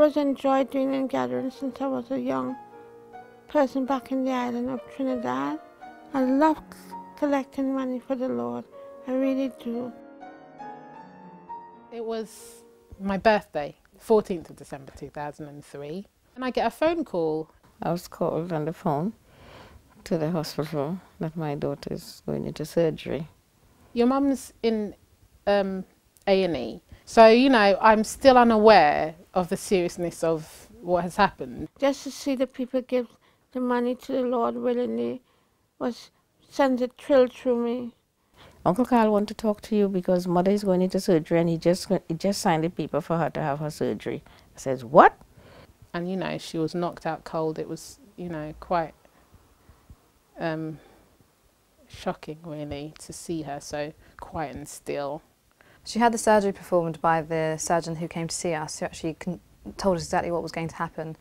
always enjoyed doing Ingathering since I was a young person back in the island of Trinidad. I love collecting money for the Lord. I really do. It was my birthday, 14th of December 2003, and I get a phone call. I was called on the phone to the hospital that my daughter's going into surgery. Your mum's in A&E, so, you know, I'm still unaware of the seriousness of what has happened. Just to see the people give the money to the Lord willingly sends a thrill through me. Uncle Carl wanted to talk to you because Mother is going into surgery and he just signed the paper for her to have her surgery. I says, what? And, you know, she was knocked out cold. It was, you know, quite shocking, really, to see her so quiet and still. She had the surgery performed by the surgeon who came to see us, who actually told us exactly what was going to happen.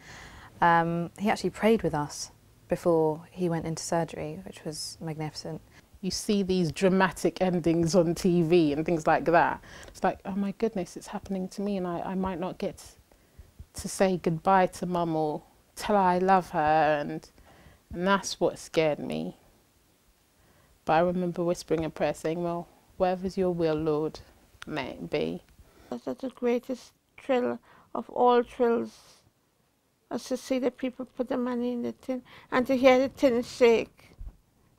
He actually prayed with us before he went into surgery, which was magnificent. You see these dramatic endings on TV and things like that. It's like, oh my goodness, it's happening to me, and I might not get to say goodbye to Mum or tell her I love her, and that's what scared me. But I remember whispering a prayer saying, well, whatever's your will, Lord, may it be. That's the greatest thrill of all thrills, was to see the people put the money in the tin and to hear the tin shake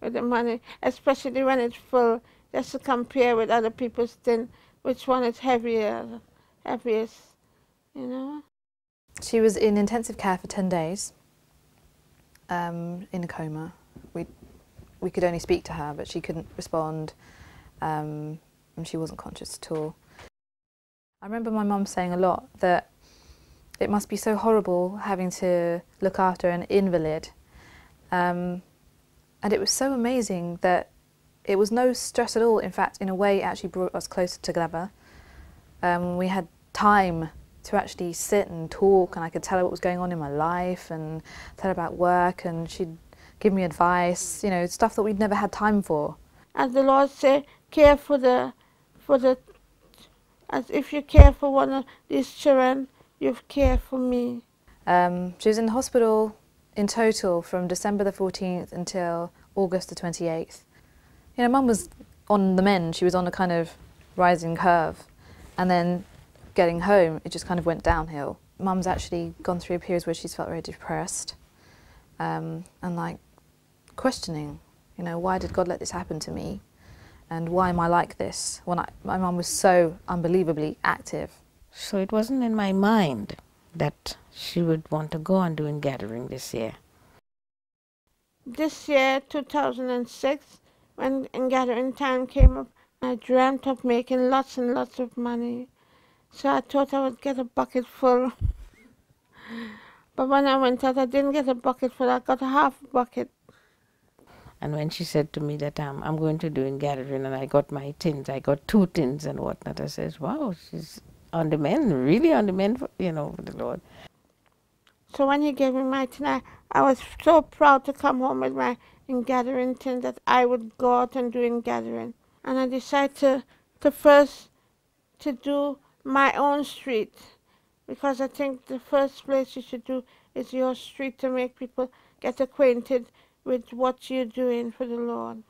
with the money, especially when it's full, just to compare with other people's tin, which one is heaviest, you know. She was in intensive care for 10 days, in a coma. We could only speak to her, but she couldn't respond, and she wasn't conscious at all. I remember my mum saying a lot that it must be so horrible having to look after an invalid. And it was so amazing that it was no stress at all. In fact, in a way, it actually brought us closer together. We had time to actually sit and talk, and I could tell her what was going on in my life and tell her about work, and she'd give me advice, you know, stuff that we'd never had time for. As the Lord said, care as if you care for one of these children, you've cared for me. She was in the hospital in total from December the 14th until August the 28th. You know, Mum was on the mend. She was on a kind of rising curve, and then getting home, it just kind of went downhill. Mum's actually gone through periods where she's felt very depressed, and like questioning, you know, why did God let this happen to me? And why am I like this? When my mum was so unbelievably active. So it wasn't in my mind that she would want to go on doing Ingathering this year. This year, 2006, when Ingathering time came up, I dreamt of making lots and lots of money. So I thought I would get a bucket full. But when I went out, I didn't get a bucket full, I got a half bucket. And when she said to me that I'm going to do Ingathering and I got my tins, I got 2 tins and whatnot, I says, wow, she's on the mend, really on the mend, for, you know, for the Lord. So when he gave me my tin, I was so proud to come home with my Ingathering tin that I would go out and do Ingathering. And I decided to first do my own street, because I think the first place you should do is your street to make people get acquainted with what you're doing for the Lord.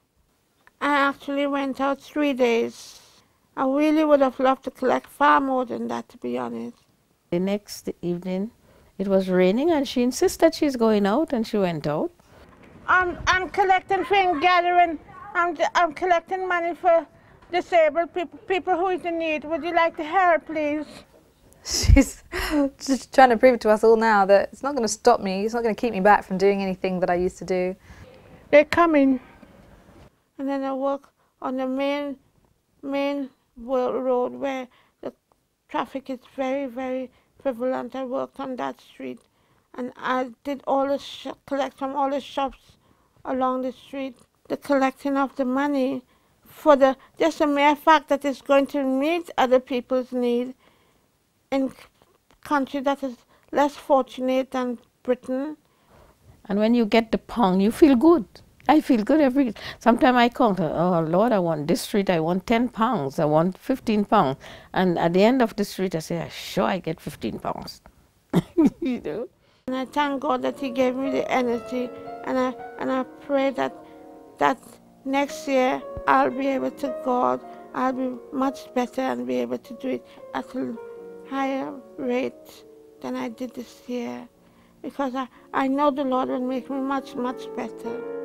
I actually went out 3 days. I really would have loved to collect far more than that, to be honest. The next evening, it was raining and she insisted she's going out, and she went out. I'm collecting for Ingathering. I'm collecting money for disabled people who is in need. Would you like to help, please? She's just trying to prove to us all now that it's not going to stop me, it's not going to keep me back from doing anything that I used to do. They're coming. And then I work on the main road where the traffic is very, very prevalent. I worked on that street, and I did all the collect from all the shops along the street. The collecting of the money for just the mere fact that it's going to meet other people's need in country that is less fortunate than Britain. And when you get the pound, you feel good. I feel good sometimes I count, oh Lord, I want this street, I want 10 pounds, I want 15 pounds. And at the end of the street, I say, sure, I get 15 pounds. you know. And I thank God that He gave me the energy, and I pray that next year I'll be able to go out, I'll be much better and be able to do it at a higher rate than I did this year, because I know the Lord will make me much, much better.